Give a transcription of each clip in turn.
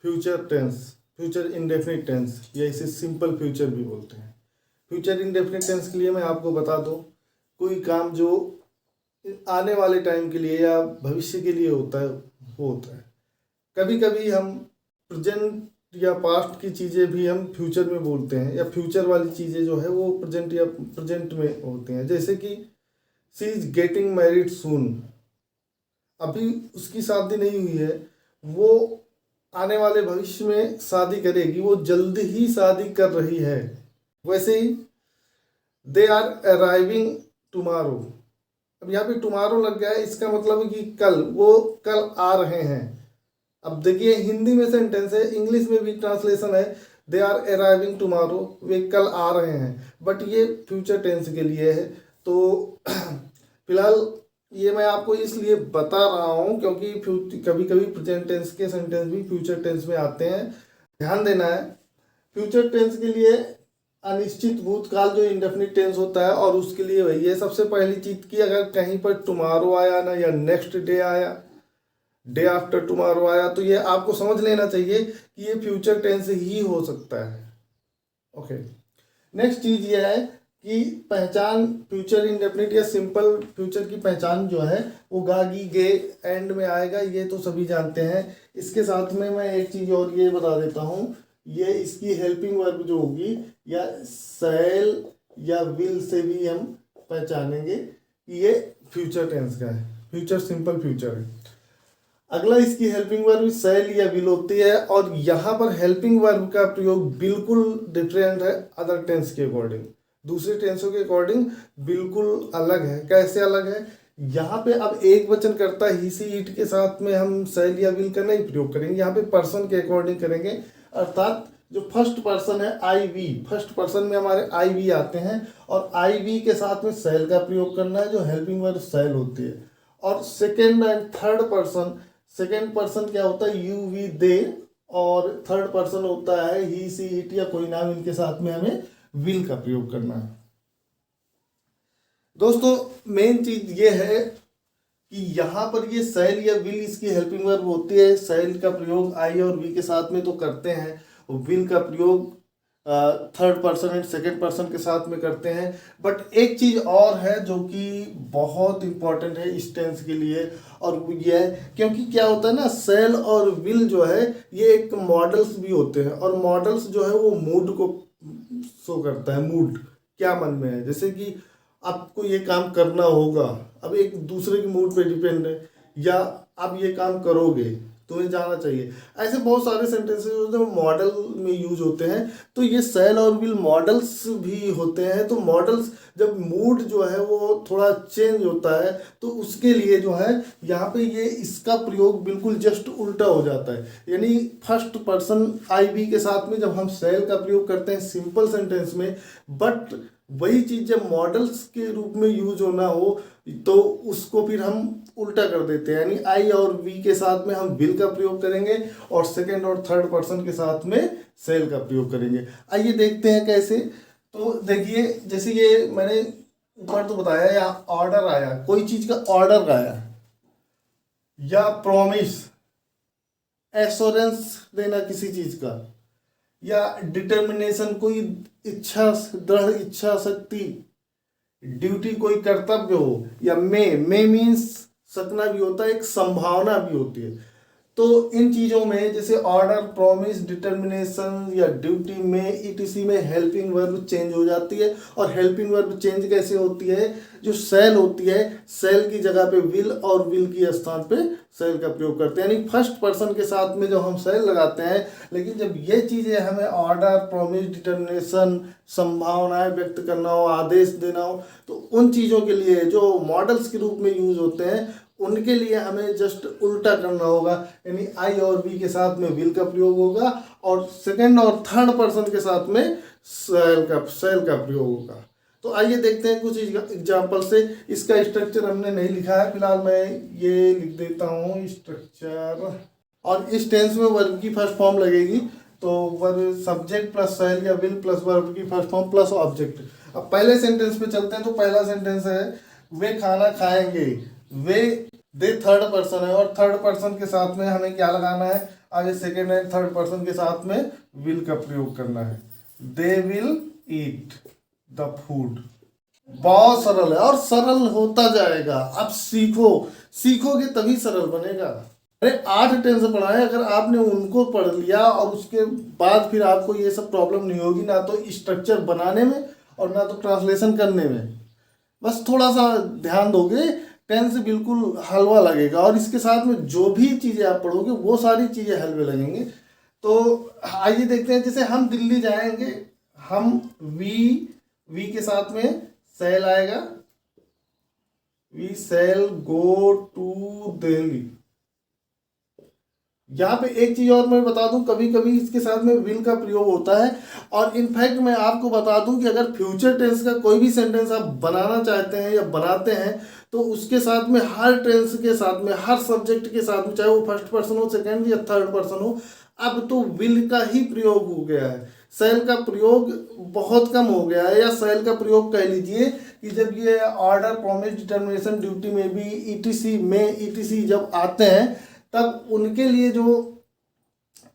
Future tense, future indefinite tense, या इसे simple future भी बोलते हैं। फ्यूचर इंडेफिनिट टेंस के लिए मैं आपको बता दूं, कोई काम जो आने वाले टाइम के लिए या भविष्य के लिए होता है वो होता है। कभी कभी हम प्रेजेंट या पास्ट की चीज़ें भी हम फ्यूचर में बोलते हैं, या फ्यूचर वाली चीज़ें जो है वो प्रेजेंट या प्रेजेंट में होते हैं। जैसे कि शी इज गेटिंग मैरिड सून, अभी उसकी शादी नहीं हुई है, वो आने वाले भविष्य में शादी करेगी, वो जल्द ही शादी कर रही है। वैसे ही दे आर अराइविंग टुमारो, अब यहाँ पे टुमारो लग गया है, इसका मतलब है कि कल, वो कल आ रहे हैं। अब देखिए हिंदी में सेंटेंस है, इंग्लिश में भी ट्रांसलेशन है, दे आर अराइविंग टुमारो, वे कल आ रहे हैं, बट ये फ्यूचर टेंस के लिए है। तो फिलहाल ये मैं आपको इसलिए बता रहा हूँ क्योंकि कभी कभी प्रेजेंट टेंस के सेंटेंस भी फ्यूचर टेंस में आते हैं, ध्यान देना है। फ्यूचर टेंस के लिए अनिश्चित भूतकाल जो इंडेफिनिट टेंस होता है, और उसके लिए वही है सबसे पहली चीज की, अगर कहीं पर टुमारो आया ना, या नेक्स्ट डे आया, डे आफ्टर टुमारो आया, तो ये आपको समझ लेना चाहिए कि ये फ्यूचर टेंस ही हो सकता है। ओके, नेक्स्ट चीज ये है कि पहचान फ्यूचर इंडेफिनिट या सिंपल फ्यूचर की पहचान जो है वो गागी गे एंड में आएगा, ये तो सभी जानते हैं। इसके साथ में मैं एक चीज और ये बता देता हूँ, ये इसकी हेल्पिंग वर्ब जो होगी, या शैल या विल से भी हम पहचानेंगे कि ये फ्यूचर टेंस का है, फ्यूचर सिंपल फ्यूचर है। अगला इसकी हेल्पिंग वर्ब शैल या विल होती है, और यहाँ पर हेल्पिंग वर्ब का प्रयोग बिल्कुल डिफरेंट है अदर टेंस के अकॉर्डिंग, दूसरे टेंसों के अकॉर्डिंग बिल्कुल अलग है। कैसे अलग है? यहाँ पे अब एक वचन करता ही सी इट के साथ में हम शैल या विल का नहीं प्रयोग करेंगे, यहाँ पे पर्सन के अकॉर्डिंग करेंगे। अर्थात जो फर्स्ट पर्सन है आई वी, फर्स्ट पर्सन में हमारे आई वी आते हैं, और आई वी के साथ में शैल का प्रयोग करना है, जो हेल्पिंग वर्ब शैल होती है। और second and third person, second person क्या होता है? यू वी दे, और थर्ड पर्सन होता है ही सी इट या कोई नाम, इनके साथ में हमें विल का प्रयोग करना है। दोस्तों मेन चीज ये है कि यहाँ पर ये शैल या विल इसकी हेल्पिंग वर्ब होती है। शैल का प्रयोग आई और वी के साथ में तो करते हैं, विल का प्रयोग third person and second person के साथ में करते हैं। बट एक चीज और है जो कि बहुत इंपॉर्टेंट है इस टेंस के लिए, और वो ये है क्योंकि क्या होता है ना, शैल और विल जो है ये एक मॉडल्स भी होते हैं, और मॉडल्स जो है वो मूड को शो करता है, मूड क्या मन में है। जैसे कि आपको ये काम करना होगा, अब एक दूसरे के मूड पे डिपेंड है, या आप ये काम करोगे तुम्हें जाना चाहिए, ऐसे बहुत सारे सेंटेंसेस होते हैं मॉडल में यूज होते हैं। तो ये शैल और विल मॉडल्स भी होते हैं। तो मॉडल्स जब मूड जो है वो थोड़ा चेंज होता है, तो उसके लिए जो है यहाँ पे ये इसका प्रयोग बिल्कुल जस्ट उल्टा हो जाता है। यानी फर्स्ट पर्सन आई वी के साथ में जब हम शैल का प्रयोग करते हैं सिंपल सेंटेंस में, बट वही चीज जब मॉडल्स के रूप में यूज होना हो तो उसको फिर हम उल्टा कर देते हैं। यानी आई और वी के साथ में हम विल का प्रयोग करेंगे, और सेकंड और थर्ड पर्सन के साथ में शैल का प्रयोग करेंगे। आइए देखते हैं कैसे। तो देखिए जैसे ये मैंने ऊपर तो बताया, या ऑर्डर आया, कोई चीज का ऑर्डर आया, या प्रॉमिस, एश्योरेंस देना किसी चीज का, या डिटर्मिनेशन कोई इच्छा, दृढ़ इच्छा शक्ति, ड्यूटी कोई कर्तव्य हो, या मे मीन्स सकना भी होता है, एक संभावना भी होती है। तो इन चीजों में जैसे ऑर्डर, प्रॉमिस, डिटर्मिनेशन या ड्यूटी में ईटीसी में हेल्पिंग वर्ब चेंज हो जाती है। और हेल्पिंग वर्ब चेंज कैसे होती है? जो शैल होती है, शैल की जगह पे विल, और विल की स्थान पे शैल का प्रयोग करते हैं। यानी फर्स्ट पर्सन के साथ में जो हम शैल लगाते हैं, लेकिन जब ये चीजें हमें ऑर्डर, प्रॉमिस, डिटर्मिनेशन, संभावनाएं व्यक्त करना हो, आदेश देना हो, तो उन चीजों के लिए जो मॉडल्स के रूप में यूज होते हैं उनके लिए हमें जस्ट उल्टा करना होगा। यानी आई और वी के साथ में विल का प्रयोग होगा, और सेकंड और थर्ड पर्सन के साथ में शैल का प्रयोग होगा। तो आइए देखते हैं कुछ एग्जाम्पल से। इसका स्ट्रक्चर हमने नहीं लिखा है, फिलहाल मैं ये लिख देता हूँ स्ट्रक्चर। और इस टेंस में वर्ब की फर्स्ट फॉर्म लगेगी, तो वर्ब सब्जेक्ट प्लस शैल या विल प्लस वर्ब की फर्स्ट फॉर्म प्लस ऑब्जेक्ट। अब पहले सेंटेंस पे चलते हैं। तो पहला सेंटेंस है वे खाना खाएंगे, वे दे थर्ड पर्सन है, और थर्ड पर्सन के साथ में हमें क्या लगाना है? आगे सेकेंड एंड थर्ड पर्सन के साथ में विल का प्रयोग करना है। They will eat the food. बहुत सरल है और सरल होता जाएगा। आप सीखोगे तभी सरल बनेगा। अरे 8 टेंस पढ़ाए, अगर आपने उनको पढ़ लिया और उसके बाद फिर आपको ये सब प्रॉब्लम नहीं होगी, ना तो स्ट्रक्चर बनाने में और ना तो ट्रांसलेशन करने में। बस थोड़ा सा ध्यान दोगे, टेंस बिल्कुल हलवा लगेगा और इसके साथ में जो भी चीज़ें आप पढ़ोगे वो सारी चीज़ें हलवे लगेंगे। तो आइए देखते हैं, जैसे हम दिल्ली जाएंगे, हम वी के साथ में सेल आएगा, we shall go to Delhi. यहाँ पे एक चीज और मैं बता दूं, कभी कभी इसके साथ में विल का प्रयोग होता है। और इनफैक्ट मैं आपको बता दूं कि अगर फ्यूचर टेंस का कोई भी सेंटेंस आप बनाना चाहते हैं या बनाते हैं तो उसके साथ में हर टेंस के साथ में, हर सब्जेक्ट के साथ में, चाहे वो फर्स्ट पर्सन हो, सेकेंड या थर्ड पर्सन हो, अब तो विल का ही प्रयोग हो गया है। सेल का प्रयोग बहुत कम हो गया है, या सेल का प्रयोग कह लीजिए कि जब ये ऑर्डर, प्रॉमिस, डिटर्मिनेशन, ड्यूटी में भी ईटीसी में ईटीसी जब आते हैं तब उनके लिए जो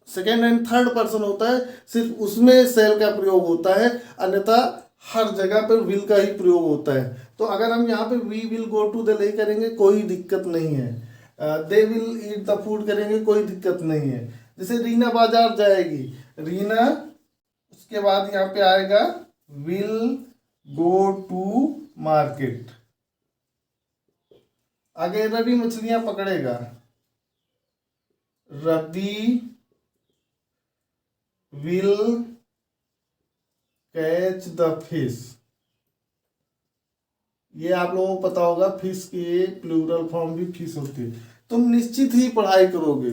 सेकेंड एंड थर्ड पर्सन होता है सिर्फ उसमें सेल का प्रयोग होता है, अन्यथा हर जगह पर विल का ही प्रयोग होता है। तो अगर हम यहाँ पे we will go to Delhi करेंगे कोई दिक्कत नहीं है, they will eat the food करेंगे कोई दिक्कत नहीं है। जैसे रीना बाजार जाएगी, रीना, उसके बाद यहाँ पे आएगा विल गो टू मार्केट। आगे रवि मछलियां पकड़ेगा, Ravi will catch the fish. ये आप लोगों को पता होगा, फिश की प्लूरल फॉर्म भी फिश होती है। तुम निश्चित ही पढ़ाई करोगे।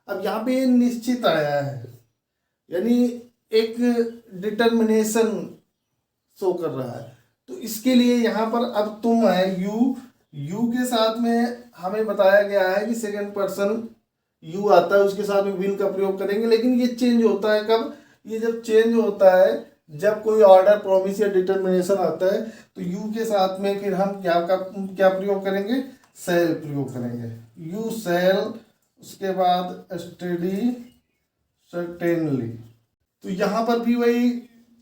अब यहाँ पे निश्चित आया है, यानी एक डिटर्मिनेशन शो कर रहा है। तो इसके लिए यहाँ पर अब तुम है यू के साथ में हमें बताया गया है कि सेकंड पर्सन यू आता है, उसके साथ में विल का प्रयोग करेंगे। लेकिन ये चेंज होता है कब? ये जब चेंज होता है, जब कोई ऑर्डर, प्रॉमिस या डिटर्मिनेशन आता है तो यू के साथ में फिर हम क्या प्रयोग करेंगे? सेल प्रयोग करेंगे। यू सेल, उसके बाद स्टडी सर्टेनली। तो यहाँ पर भी वही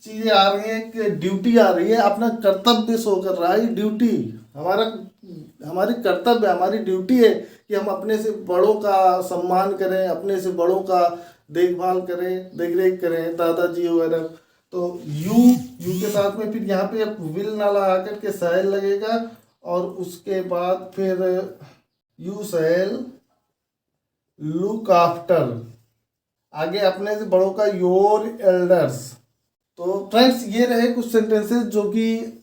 चीज़ें आ रही हैं कि ड्यूटी आ रही है, अपना कर्तव्य शो कर रहा है। ड्यूटी हमारी कर्तव्य, हमारी ड्यूटी है कि हम अपने से बड़ों का सम्मान करें, अपने से बड़ों का देखभाल करें, देख रेख करें, दादाजी वगैरह। तो यू के साथ में फिर यहाँ पे विल ना लगा करके सेल लगेगा, और उसके बाद फिर यू सेल लुक आफ्टर, आगे अपने से बड़ों का योर एल्डर्स। तो फ्रेंड्स, ये रहे कुछ सेंटेंसेस जो कि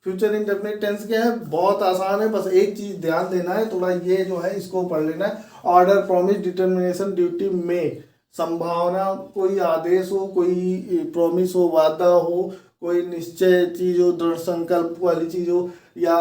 फ्यूचर इंडेफिनिट टेंस के हैं। बहुत आसान है, बस एक चीज़ ध्यान देना है, थोड़ा ये जो है इसको पढ़ लेना है। ऑर्डर, प्रॉमिस, डिटर्मिनेशन, ड्यूटी में संभावना, कोई आदेश हो, कोई प्रॉमिस हो, वादा हो, कोई निश्चय चीज़ हो, दृढ़ संकल्प वाली चीज़ हो, या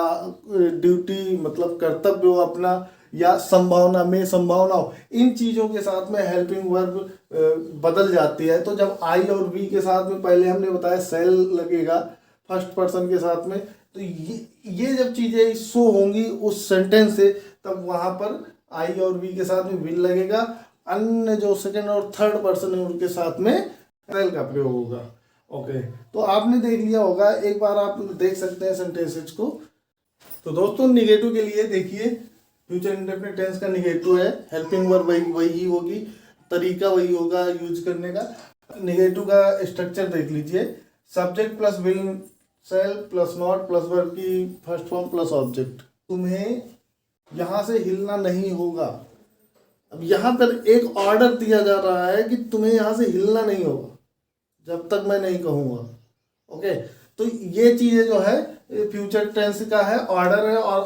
ड्यूटी मतलब कर्तव्य हो अपना, या संभावना में संभावना हो, इन चीज़ों के साथ में हेल्पिंग वर्ब बदल जाती है। तो जब आई और वी के साथ में, पहले हमने बताया सेल लगेगा फर्स्ट पर्सन के साथ में, तो ये जब चीज़ें शो होंगी उस सेंटेंस से, तब वहाँ पर आई और वी के साथ में विल लगेगा। अन्य जो सेकंड और थर्ड पर्सन है उनके साथ में सेल का प्रयोग होगा। ओके, तो आपने देख लिया होगा, एक बार आप देख सकते हैं सेंटेंसेस को। तो दोस्तों, निगेटिव के लिए देखिए, फ्यूचर इंडेफिनिट टेंस का निगेटिव है, हेल्पिंग वर्ब वही होगी, तरीका वही होगा यूज करने का। निगेटिव का स्ट्रक्चर देख लीजिए, subject plus will shall plus not plus verb की फर्स्ट फॉर्म प्लस ऑब्जेक्ट। तुम्हें यहाँ से हिलना नहीं होगा। अब यहाँ पर एक ऑर्डर दिया जा रहा है कि तुम्हें यहाँ से हिलना नहीं होगा जब तक मैं नहीं कहूँगा। ओके, तो ये चीज़ें जो है फ्यूचर टेंस का है, ऑर्डर है, और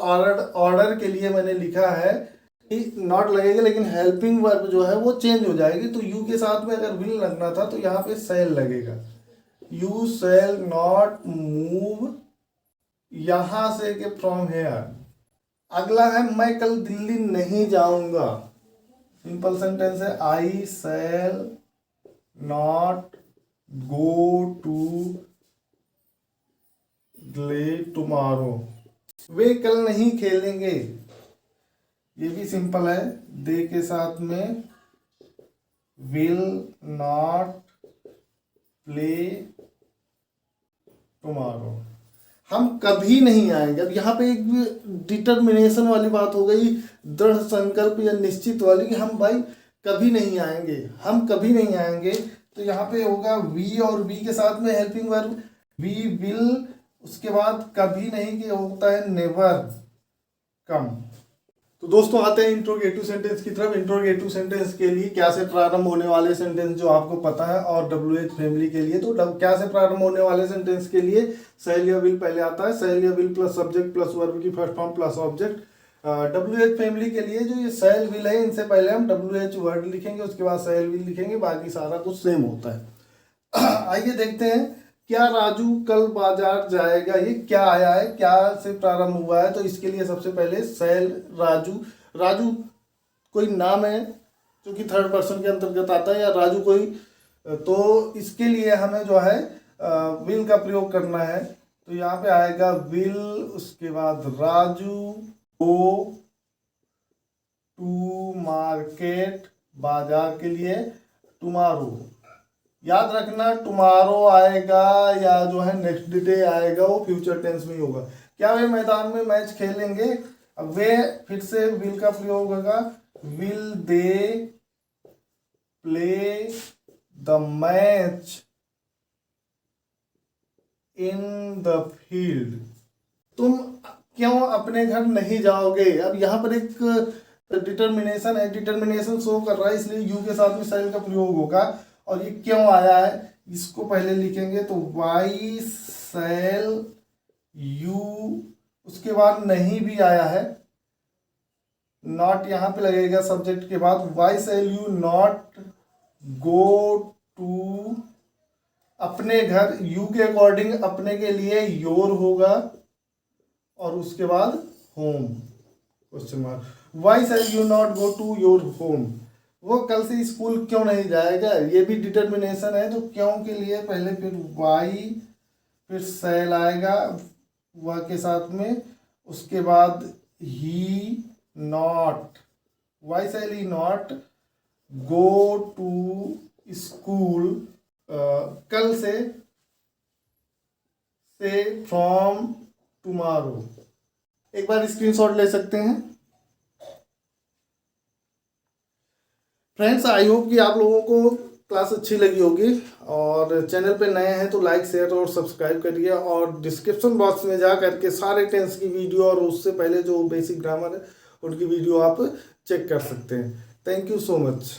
ऑर्डर के लिए मैंने लिखा है कि नॉट लगेगा, लेकिन हेल्पिंग वर्ब जो है वो चेंज हो जाएगी। तो यू के साथ में अगर विल लगना था तो यहाँ पे सेल लगेगा। यू सेल नॉट मूव यहाँ से के फ्रॉम हेयर। अगला है, मैं कल दिल्ली नहीं जाऊंगा। सिंपल सेंटेंस है, I shall not go to Delhi tomorrow. वे कल नहीं खेलेंगे, ये भी सिंपल है, दे के साथ में विल नॉट प्ले टुमारो। हम कभी नहीं आएंगे। अब यहाँ पे एक डिटर्मिनेशन वाली बात हो गई, दृढ़ संकल्प या निश्चित वाली, कि हम भाई कभी नहीं आएंगे, हम कभी नहीं आएंगे। तो यहाँ पे होगा वी और वी के साथ में हेल्पिंग वर्ब वी विल, उसके बाद कभी नहीं के होता है नेवर कम। तो दोस्तों आते हैं इंट्रोगेटिव सेंटेंस की तरफ। इंट्रोगेटिव सेंटेंस के लिए क्या से प्रारंभ होने वाले सेंटेंस जो आपको पता है, और WH फैमिली के लिए तो क्या से प्रारंभ होने वाले सेंटेंस के लिए शैल या विल पहले आता है। शैल या will plus subject plus verb की first form plus object. WH family के लिए जो ये शैल विल है, इनसे पहले हम WH वर्ड लिखेंगे, उसके बाद शैल विल लिखेंगे, बाकी सारा कुछ सेम होता है। आइए देखते हैं, क्या राजू कल बाजार जाएगा। ये क्या आया है, क्या से प्रारंभ हुआ है, तो इसके लिए सबसे पहले शैल राजू। राजू कोई नाम है जो कि थर्ड पर्सन के अंतर्गत आता है, या राजू कोई, तो इसके लिए हमें जो है विल का प्रयोग करना है। तो यहाँ पे आएगा विल, उसके बाद राजू गो टू मार्केट, बाजार के लिए, टुमारो। याद रखना टुमारो आएगा या जो है नेक्स्ट डे आएगा, वो फ्यूचर टेंस में ही होगा। क्या वे मैदान में मैच खेलेंगे, अब वे फिर से विल का प्रयोग होगा, will they play the match in the field. तुम क्यों अपने घर नहीं जाओगे। अब यहाँ पर एक डिटर्मिनेशन है, डिटर्मिनेशन शो कर रहा है, इसलिए यू के साथ में शैल का प्रयोग होगा। और ये क्यों आया है, इसको पहले लिखेंगे, तो वाई शैल यू, उसके बाद नहीं भी आया है, नॉट यहाँ पे लगेगा सब्जेक्ट के बाद, why shall you not go to, अपने घर, यू के अकॉर्डिंग अपने के लिए योर होगा, और उसके बाद home question mark. Why shall you not go to your home, वो कल से स्कूल क्यों नहीं जाएगा, ये भी डिटर्मिनेशन है। तो क्यों के लिए पहले फिर वाई, फिर शैल आएगा वह के साथ में, उसके बाद he not, why shall he not go to school, कल से फ्रॉम टुमारो। एक बार स्क्रीनशॉट ले सकते हैं। फ्रेंड्स आई होप कि आप लोगों को क्लास अच्छी लगी होगी, और चैनल पे नए हैं तो लाइक शेयर और सब्सक्राइब करिए, और डिस्क्रिप्शन बॉक्स में जा करके सारे टेंस की वीडियो और उससे पहले जो बेसिक ग्रामर है उनकी वीडियो आप चेक कर सकते हैं। Thank you so much.